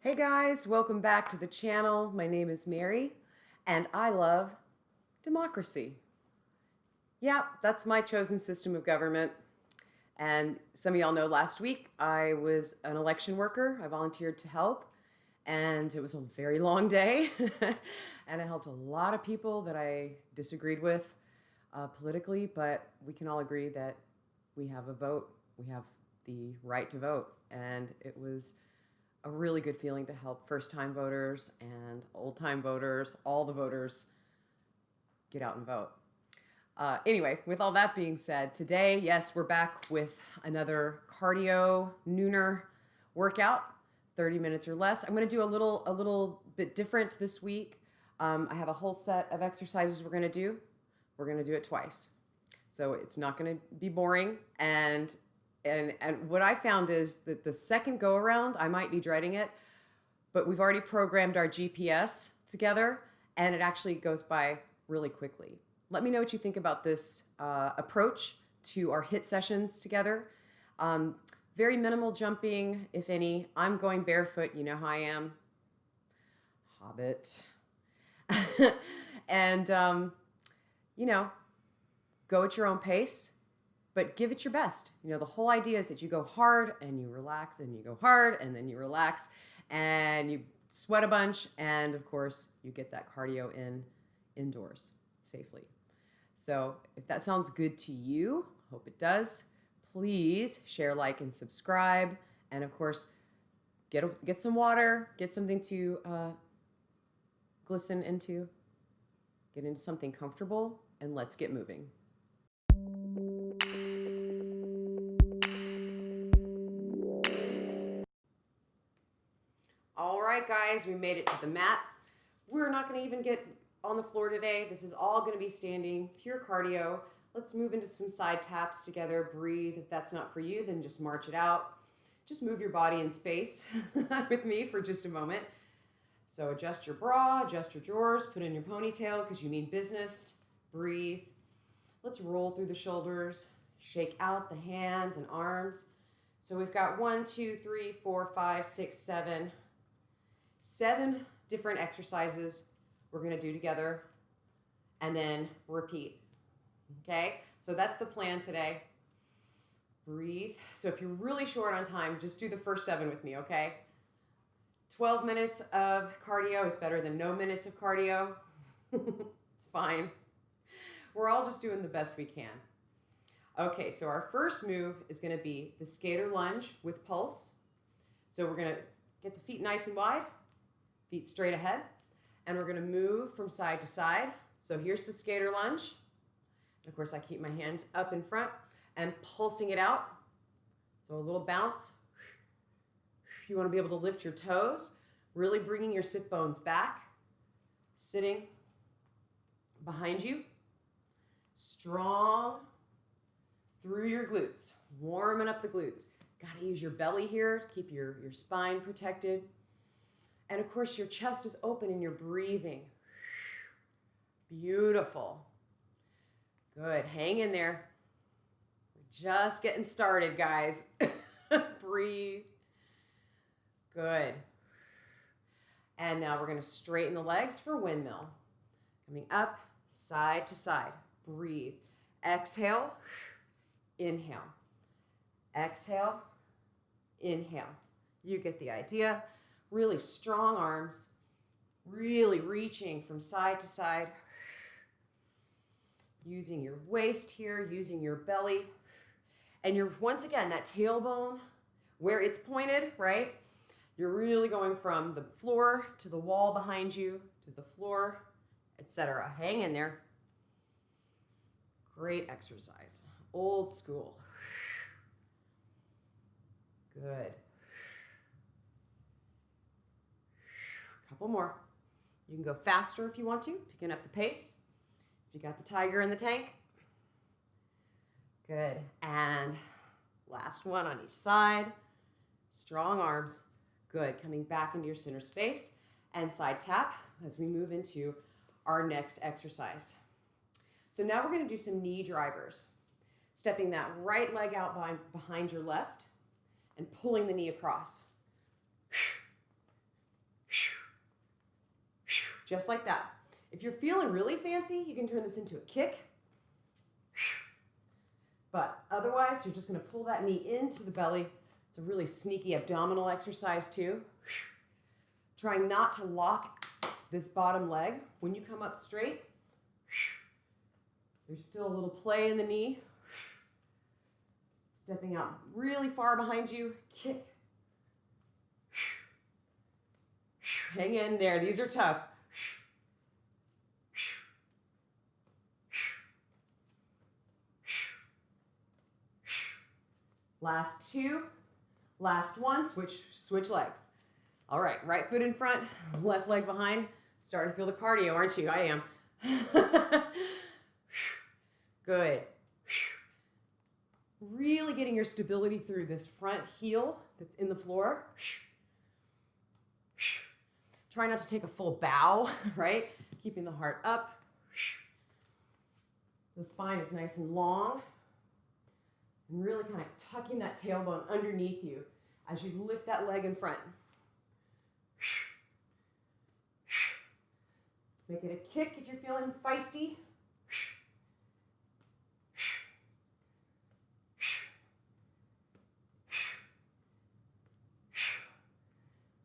Hey guys, welcome back to the channel. My name is Mary, and I love democracy. Yeah, that's my chosen system of government. And some of y'all know last week I was an election worker. I volunteered to help, and it was a very long day. And I helped a lot of people that I disagreed with politically, but we can all agree that we have a vote. We have the right to vote. And it was a really good feeling to help first-time voters and old-time voters, all the voters, get out and vote. Anyway, with all that being said, today, yes, we're back with another cardio nooner workout, 30 minutes or less. I'm going to do a little bit different this week. I have a whole set of exercises we're going to do. We're going to do it twice. So it's not going to be boring. And what I found is that the second go around, I might be dreading it, but we've already programmed our GPS together, and it actually goes by really quickly. Let me know what you think about this approach to our HIIT sessions together. Very minimal jumping, if any. I'm going barefoot. You know how I am. Hobbit. And, go at your own pace, but give it your best. The whole idea is that you go hard and you relax, and you go hard and then you relax and you sweat a bunch. And of course, you get that cardio indoors safely. So if that sounds good to you, hope it does, please share, like, and subscribe. And of course, get some water, get something to glisten into, get into something comfortable, and let's get moving. All right, guys, we made it to the mat. We're not going to even get on the floor today. This is all going to be standing, pure cardio. Let's move into some side taps together. Breathe. If that's not for you, then just march it out. Just move your body in space with me for just a moment. So adjust your bra, adjust your drawers, put in your ponytail because you mean business. Breathe. Let's roll through the shoulders, shake out the hands and arms. So we've got 1, 2, 3, 4, 5, 6, 7 different exercises we're going to do together, and then repeat. Okay? So that's the plan today. Breathe. So if you're really short on time, just do the first 7 with me, okay? 12 minutes of cardio is better than no minutes of cardio. It's fine. We're all just doing the best we can. Okay, so our first move is going to be the skater lunge with pulse. So we're going to get the feet nice and wide, feet straight ahead, and we're going to move from side to side. So here's the skater lunge. And of course, I keep my hands up in front and pulsing it out. So a little bounce. You want to be able to lift your toes, really bringing your sit bones back, sitting behind you, strong through your glutes, warming up the glutes. Got to use your belly here to keep your spine protected. And of course, your chest is open and you're breathing. Beautiful. Good. Hang in there. We're just getting started, guys. Breathe. Good. And now we're going to straighten the legs for windmill. Coming up, side to side. Breathe. Exhale. Inhale. Exhale. Inhale. You get the idea. Really strong arms. Really reaching from side to side. Using your waist here, using your belly. And you're, once again, that tailbone, where it's pointed, right? You're really going from the floor to the wall behind you, to the floor, etc. Hang in there. Great exercise. Old school. Good. Couple more. You can go faster if you want to, picking up the pace. If you got the tiger in the tank. Good. And last one on each side. Strong arms. Good. Coming back into your center space and side tap as we move into our next exercise. So now we're going to do some knee drivers. Stepping that right leg out behind your left and pulling the knee across. just like that. If you're feeling really fancy, you can turn this into a kick. But otherwise, you're just going to pull that knee into the belly. It's a really sneaky abdominal exercise too. Trying not to lock this bottom leg. When you come up straight, there's still a little play in the knee. Stepping out really far behind you, kick. Hang in there, these are tough. Last two, last one, switch legs. All right, right foot in front, left leg behind. Starting to feel the cardio, aren't you? I am. Good. Really getting your stability through this front heel that's in the floor. Try not to take a full bow, right? Keeping the heart up. The spine is nice and long. And really kind of tucking that tailbone underneath you as you lift that leg in front. Make it a kick if you're feeling feisty.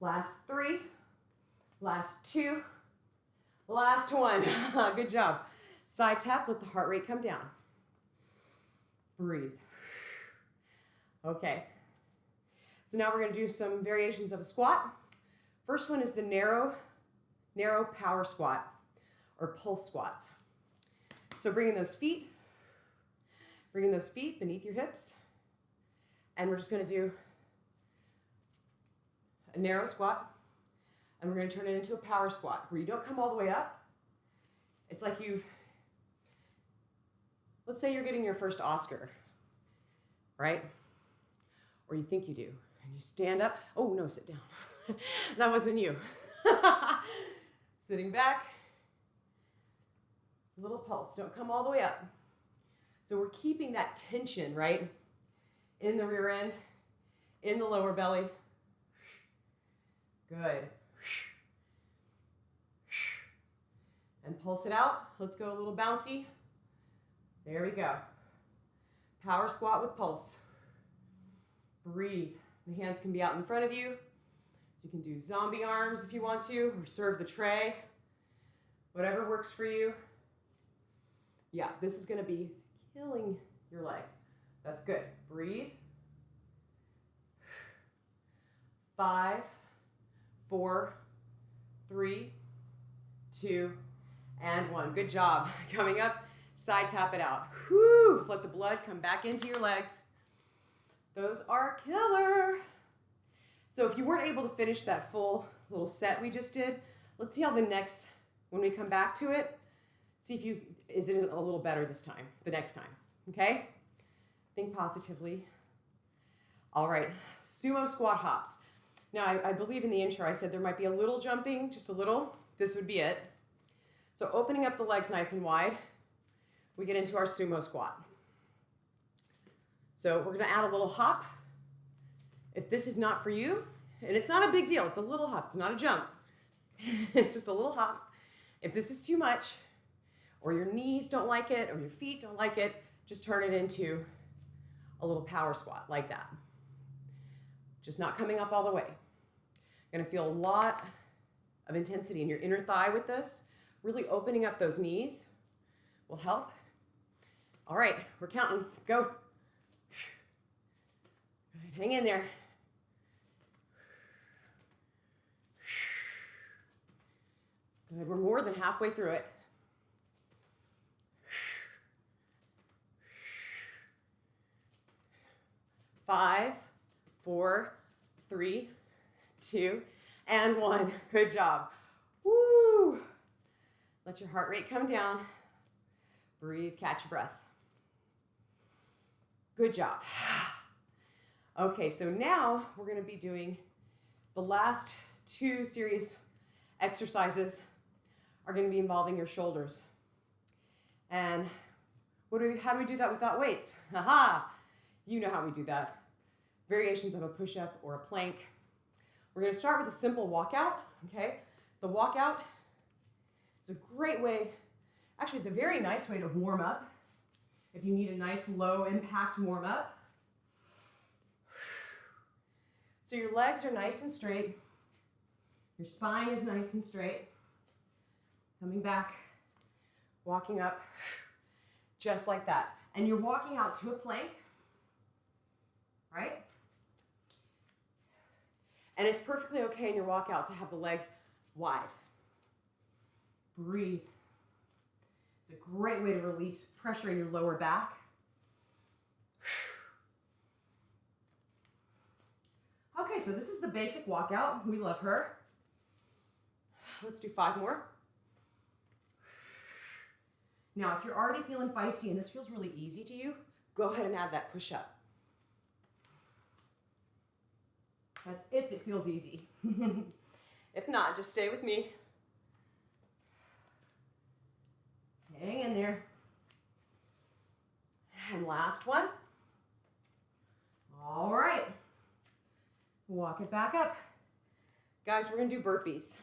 Last three, last two, last one. Good job. Side tap, let the heart rate come down. Breathe. Okay. So now we're going to do some variations of a squat. First one is the narrow power squat or pulse squats. So bringing those feet beneath your hips. And we're just going to do a narrow squat, and we're going to turn it into a power squat where you don't come all the way up. It's like let's say you're getting your first Oscar, right? Or you think you do, and you stand up. Oh no, sit down. That wasn't you. Sitting back, little pulse, don't come all the way up. So we're keeping that tension, right? In the rear end, in the lower belly. Good. And pulse it out. Let's go a little bouncy. There we go. Power squat with pulse. Breathe. The hands can be out in front of you. You can do zombie arms if you want to, or serve the tray. Whatever works for you. Yeah, this is going to be killing your legs. That's good. Breathe. 5, 4, 3, 2, and 1. Good job. Coming up, side tap it out. Whew, let the blood come back into your legs. Those are killer. So if you weren't able to finish that full little set we just did, let's see how when we come back to it, see if is it a little better this time, the next time, okay? Think positively. All right, Sumo Squat Hops. Now, I believe in the intro I said there might be a little jumping, just a little. This would be it. So opening up the legs nice and wide, we get into our sumo squat. So we're gonna add a little hop. If this is not for you, and it's not a big deal, it's a little hop, it's not a jump. It's just a little hop. If this is too much, or your knees don't like it, or your feet don't like it, just turn it into a little power squat like that. Just not coming up all the way. You're gonna feel a lot of intensity in your inner thigh with this. Really opening up those knees will help. All right, we're counting. Go. All right, hang in there. Good, we're more than halfway through it. Five, 4, 3, 2, and 1. Good job. Woo! Let your heart rate come down. Breathe, catch your breath. Good job. Okay, so now we're going to be doing the last 2 serious exercises are going to be involving your shoulders. And how do we do that without weights? Aha! You know how we do that. Variations of a push-up or a plank. We're going to start with a simple walkout, okay? The walkout It's a great way, actually it's a very nice way to warm up. If you need a nice low impact warm up. So your legs are nice and straight. Your spine is nice and straight. Coming back, walking up, just like that. And you're walking out to a plank, right? And it's perfectly okay in your walkout to have the legs wide. Breathe. It's a great way to release pressure in your lower back. Okay, so this is the basic walkout. We love her. Let's do 5 more. Now, if you're already feeling feisty and this feels really easy to you, go ahead and add that push-up. That's if it feels easy. If not, just stay with me. Hang in there. And last one. All right. Walk it back up. Guys, we're gonna do burpees.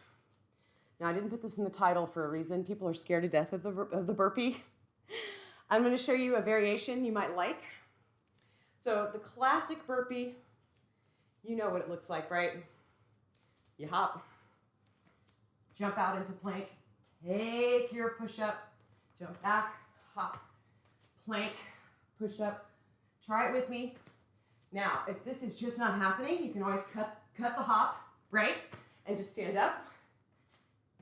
Now, I didn't put this in the title for a reason. People are scared to death of the burpee. I'm gonna show you a variation you might like. So the classic burpee, you know what it looks like, right? You hop, jump out into plank, take your push-up, jump back, hop, plank, push-up. Try it with me. Now, if this is just not happening, you can always cut the hop, right? And just stand up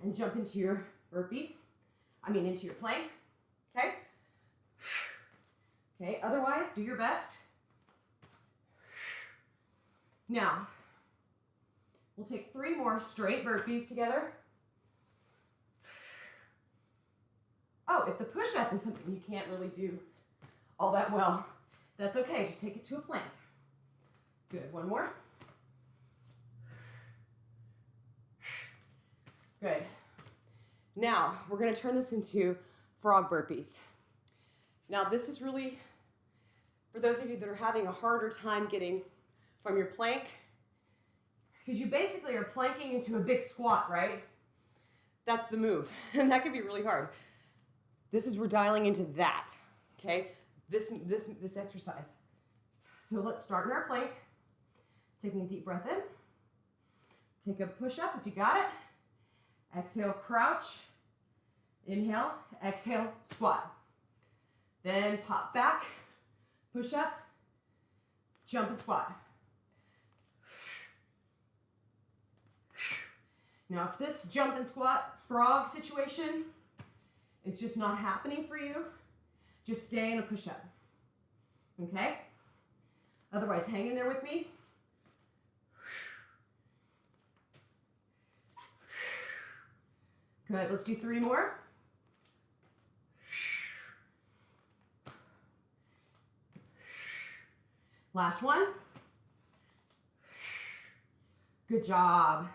and jump into your burpee. Into your plank, okay? Okay, otherwise, do your best. Now, we'll take 3 more straight burpees together. Oh, if the push-up is something you can't really do all that well, that's okay. Just take it to a plank. Good. 1 more. Good. Now, we're going to turn this into frog burpees. Now, this is really, for those of you that are having a harder time getting from your plank, because you basically are planking into a big squat, right? That's the move, and that can be really hard. This is, we're dialing into that, okay? This exercise. So let's start in our plank, taking a deep breath in. Take a push-up if you got it. Exhale, crouch. Inhale, exhale, squat. Then pop back, push up, jump and squat. Now, if this jump and squat frog situation is just not happening for you, just stay in a push-up, okay? Otherwise, hang in there with me. Good, let's do 3 more. Last one. Good job.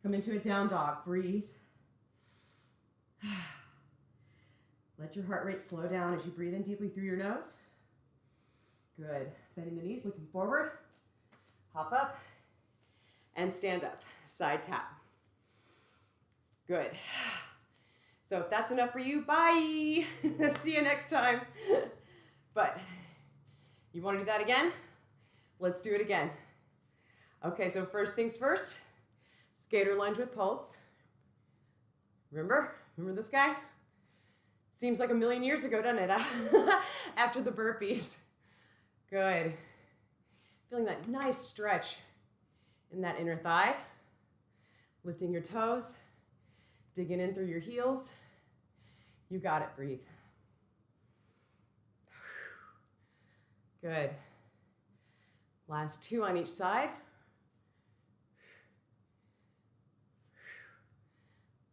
Come into a down dog, breathe. Let your heart rate slow down as you breathe in deeply through your nose. Good, bending the knees, looking forward. Hop up and stand up, side tap. Good. So if that's enough for you, bye. See you next time. But you want to do that again? Let's do it again. Okay, so first things first, skater lunge with pulse. Remember this guy? Seems like a million years ago, doesn't it? After the burpees. Good. Feeling that nice stretch in that inner thigh. Lifting your toes. Digging in through your heels. You got it, breathe. Good. Last 2 on each side.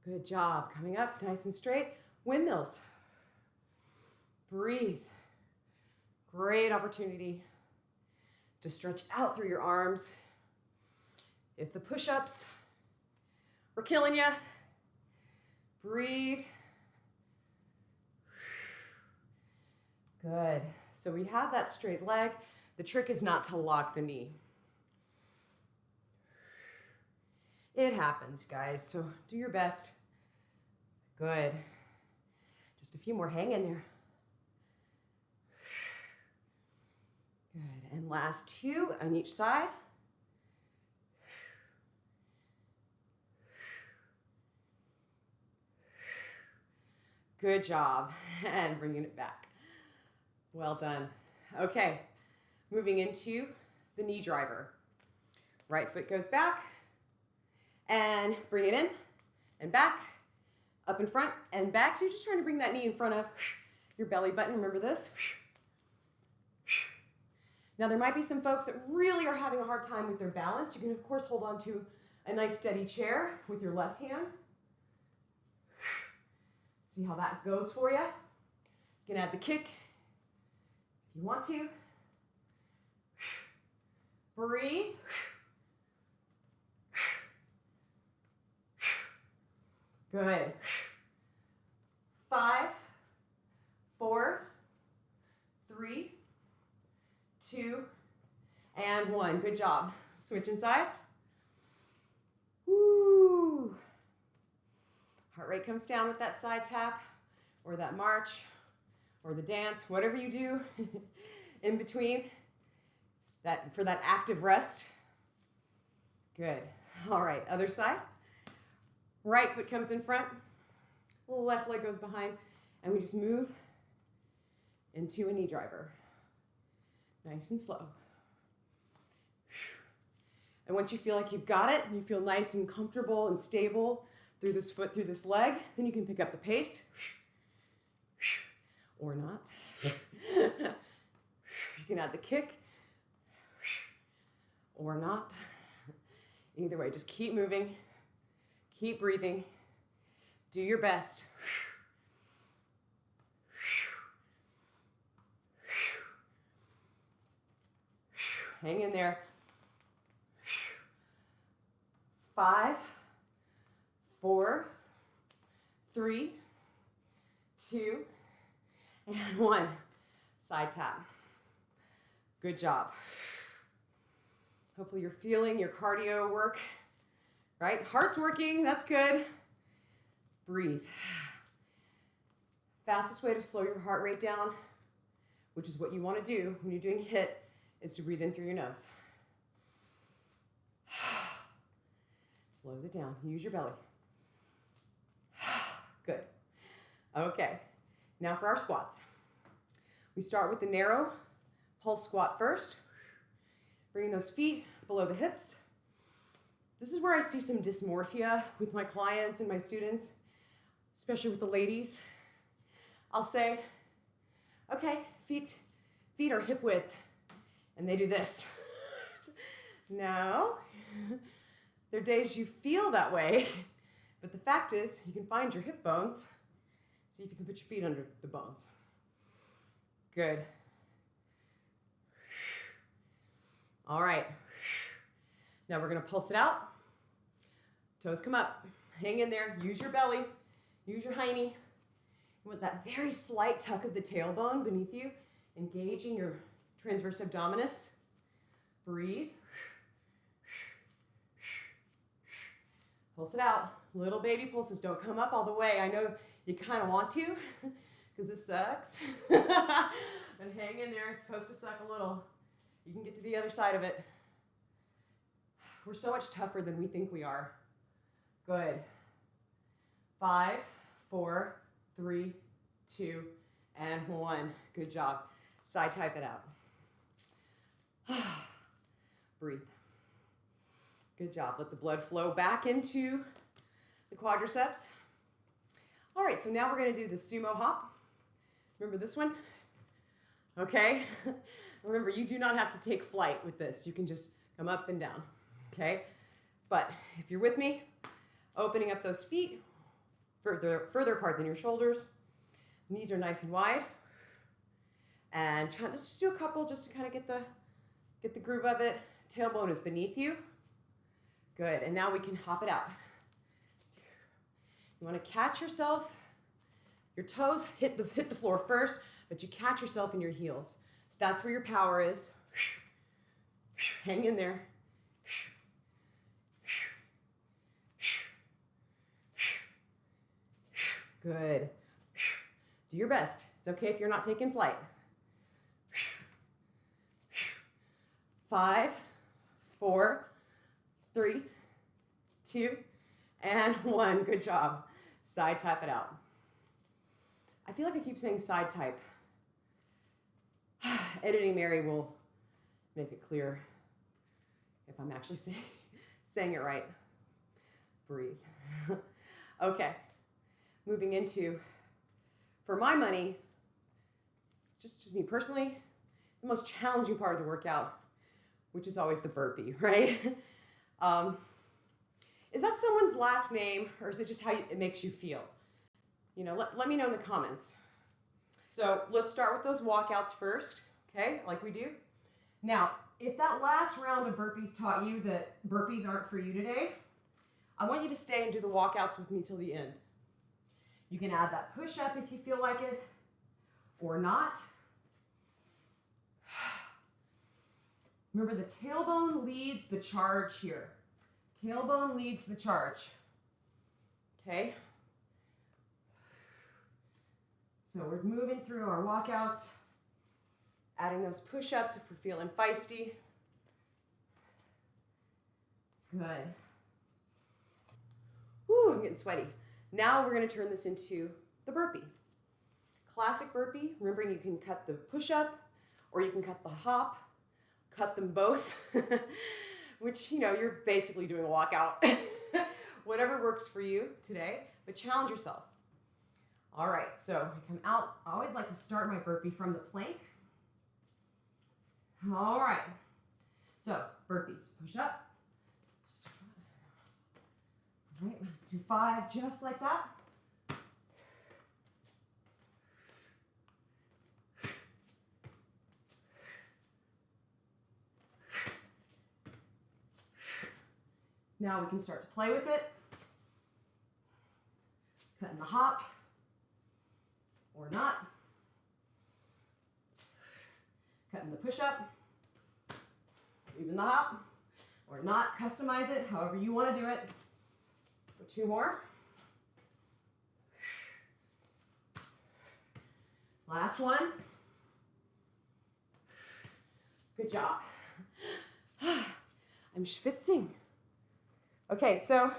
Good job. Coming up nice and straight. Windmills. Breathe. Great opportunity to stretch out through your arms. If the push-ups are killing you, breathe. Good. So we have that straight leg. The trick is not to lock the knee. It happens, guys, so do your best. Good. Just a few more. Hang in there. Good. And last 2 on each side. Good job. And bringing it back. Well done. Okay. Moving into the knee driver. Right foot goes back. And bring it in and back. Up in front and back. So you're just trying to bring that knee in front of your belly button. Remember this? Now there might be some folks that really are having a hard time with their balance. You can of course hold on to a nice steady chair with your left hand. See how that goes for you. You can add the kick if you want to. Breathe. Good. 5, 4, 3, 2, and 1. Good job. Switching sides. Woo. Heart rate comes down with that side tap or that march or the dance, whatever you do in between that for that active rest. Good. All right, other side. Right foot comes in front, little left leg goes behind, and we just move into a knee driver. Nice and slow. And once you feel like you've got it, and you feel nice and comfortable and stable through this foot, through this leg, then you can pick up the pace, or not. You can add the kick, or not. Either way, just keep moving. Keep breathing. Do your best. Hang in there. 5, 4, 3, 2, and 1. Side tap. Good job. Hopefully you're feeling your cardio work. Right? Heart's working, that's good. Breathe. Fastest way to slow your heart rate down, which is what you want to do when you're doing HIIT, is to breathe in through your nose. Slows it down. Use your belly. Good. Okay. Now for our squats. We start with the narrow pulse squat first. Bringing those feet below the hips. This is where I see some dysmorphia with my clients and my students, especially with the ladies. I'll say, okay, feet are hip width, and they do this. No, there are days you feel that way, but the fact is you can find your hip bones. See if you can put your feet under the bones. Good. All right. Now we're going to pulse it out. Toes come up. Hang in there. Use your belly. Use your hiney. With that very slight tuck of the tailbone beneath you, engaging your transverse abdominis. Breathe. Pulse it out. Little baby pulses. Don't come up all the way. I know you kind of want to because this sucks. But hang in there. It's supposed to suck a little. You can get to the other side of it. We're so much tougher than we think we are. Good. 5, 4, 3, 2, and 1. Good job. Side type it out. Breathe. Good job. Let the blood flow back into the quadriceps. All right, so now we're going to do the sumo hop. Remember this one? Okay. Remember, you do not have to take flight with this. You can just come up and down. Okay? But if you're with me, opening up those feet further apart than your shoulders. Knees are nice and wide. And try to just do a couple just to kind of get the groove of it. Tailbone is beneath you. Good. And now we can hop it out. You want to catch yourself. Your toes hit the floor first, but you catch yourself in your heels. That's where your power is. Hang in there. Good. Do your best. It's okay if you're not taking flight. 5, 4, 3, 2, and 1. Good job. Side type it out. I feel like I keep saying side type. Editing Mary will make it clear if I'm actually saying it right. Breathe. Okay. Moving into, for my money, just me personally, the most challenging part of the workout, which is always the burpee, right? Is that someone's last name, or is it just how it makes you feel? You know, let me know in the comments. So let's start with those walkouts first, okay, like we do. Now, if that last round of burpees taught you that burpees aren't for you today, I want you to stay and do the walkouts with me till the end. You can add that push-up if you feel like it, or not. Remember, the tailbone leads the charge here. Tailbone leads the charge. Okay? So we're moving through our walkouts, adding those push-ups if we're feeling feisty. Good. Woo, I'm getting sweaty. Now we're going to turn this into the burpee. Classic burpee, remembering you can cut the push-up or you can cut the hop, cut them both, which, you know, you're basically doing a walkout. Whatever works for you today, but challenge yourself. All right, so I come out. I always like to start my burpee from the plank. All right, so burpees, push up. All right, do 5 just like that. Now we can start to play with it. Cutting the hop, or not. Cutting the push-up, even the hop, or not. Customize it however you want to do it. For 2 more. Last one. Good job. I'm schwitzing. Okay, so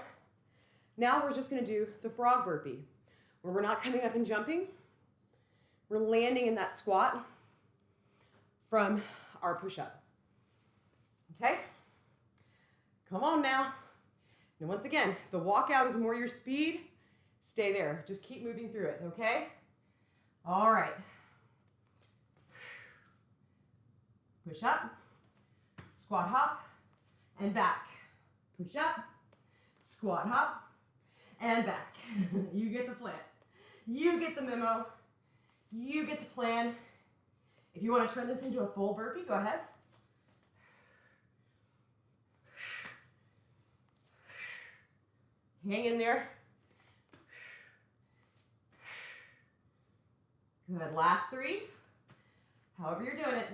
now we're just going to do the frog burpee, where we're not coming up and jumping. We're landing in that squat from our push-up. Okay? Come on now. And once again, if the walkout is more your speed, stay there. Just keep moving through it, okay? All right. Push up, squat hop, and back. Push up, squat hop, and back. You get the plan. You get the memo. You get the plan. If you want to turn this into a full burpee, go ahead. Hang in there. Good. Last 3. However you're doing it,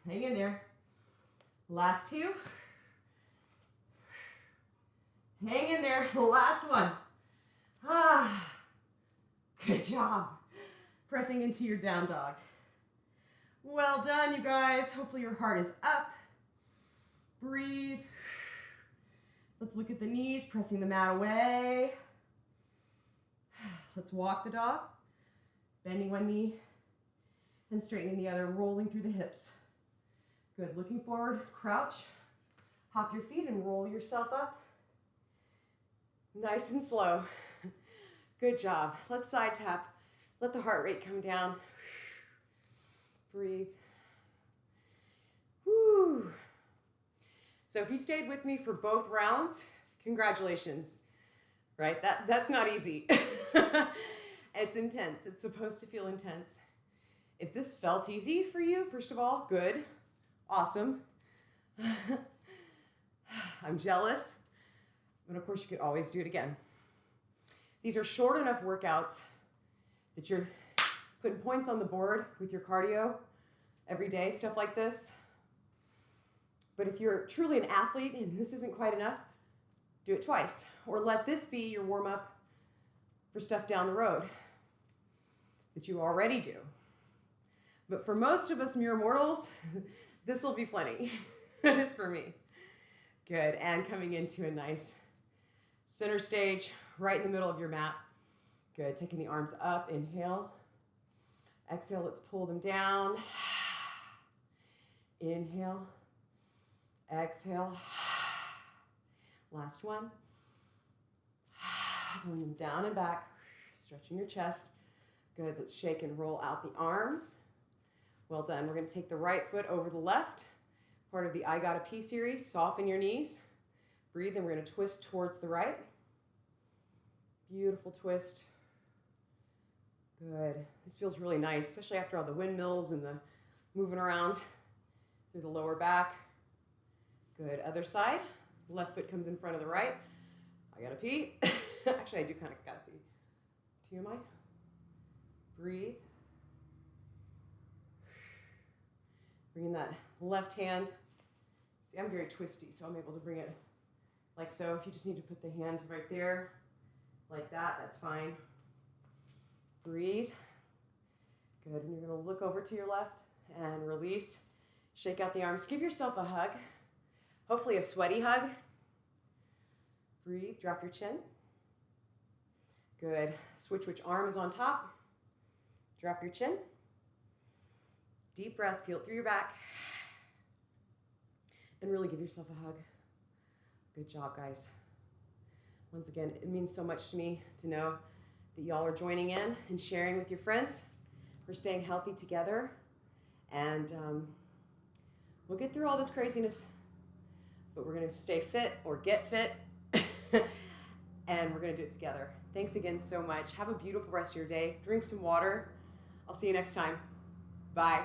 hang in there. Last 2. Hang in there. Last 1. Good job. Pressing into your down dog. Well done, you guys. Hopefully your heart is up. Breathe. Let's look at the knees, pressing the mat away. Let's walk the dog. Bending one knee and straightening the other, rolling through the hips. Good. Looking forward, crouch. Hop your feet and roll yourself up. Nice and slow. Good job. Let's side tap. Let the heart rate come down. Breathe. Woo. So if you stayed with me for both rounds, congratulations. Right? That's not easy. It's intense. It's supposed to feel intense. If this felt easy for you, first of all, good. Awesome. I'm jealous. But of course, you could always do it again. These are short enough workouts that you're putting points on the board with your cardio every day, stuff like this. But if you're truly an athlete and this isn't quite enough, do it twice. Or let this be your warm-up for stuff down the road. that you already do. But for most of us mere mortals, this will be plenty. It is for me. Good, and coming into a nice center stage, right in the middle of your mat. Good, taking the arms up, inhale. Exhale, let's pull them down. Inhale. Exhale. Last one. Pulling them down and back, stretching your chest. Good, let's shake and roll out the arms. Well done. We're going to take the right foot over the left, part of the I Gotta Pee series. Soften your knees. Breathe, and we're going to twist towards the right. Beautiful twist. Good. This feels really nice, especially after all the windmills and the moving around through the lower back. Good. Other side. Left foot comes in front of the right. I gotta pee. Actually, I do kind of gotta pee. TMI. Breathe. Bring in that left hand. See, I'm very twisty, so I'm able to bring it like so. If you just need to put the hand right there, like that, that's fine. Breathe. Good, and you're gonna look over to your left and release. Shake out the arms. Give yourself a hug. Hopefully a sweaty hug. Breathe, drop your chin. Good. Switch which arm is on top. Drop your chin. Deep breath, feel it through your back. And really give yourself a hug. Good job, guys. Once again, it means so much to me to know that y'all are joining in and sharing with your friends. We're staying healthy together, and we'll get through all this craziness, but we're gonna stay fit or get fit, and we're gonna do it together. Thanks again so much. Have a beautiful rest of your day. Drink some water. I'll see you next time. Bye.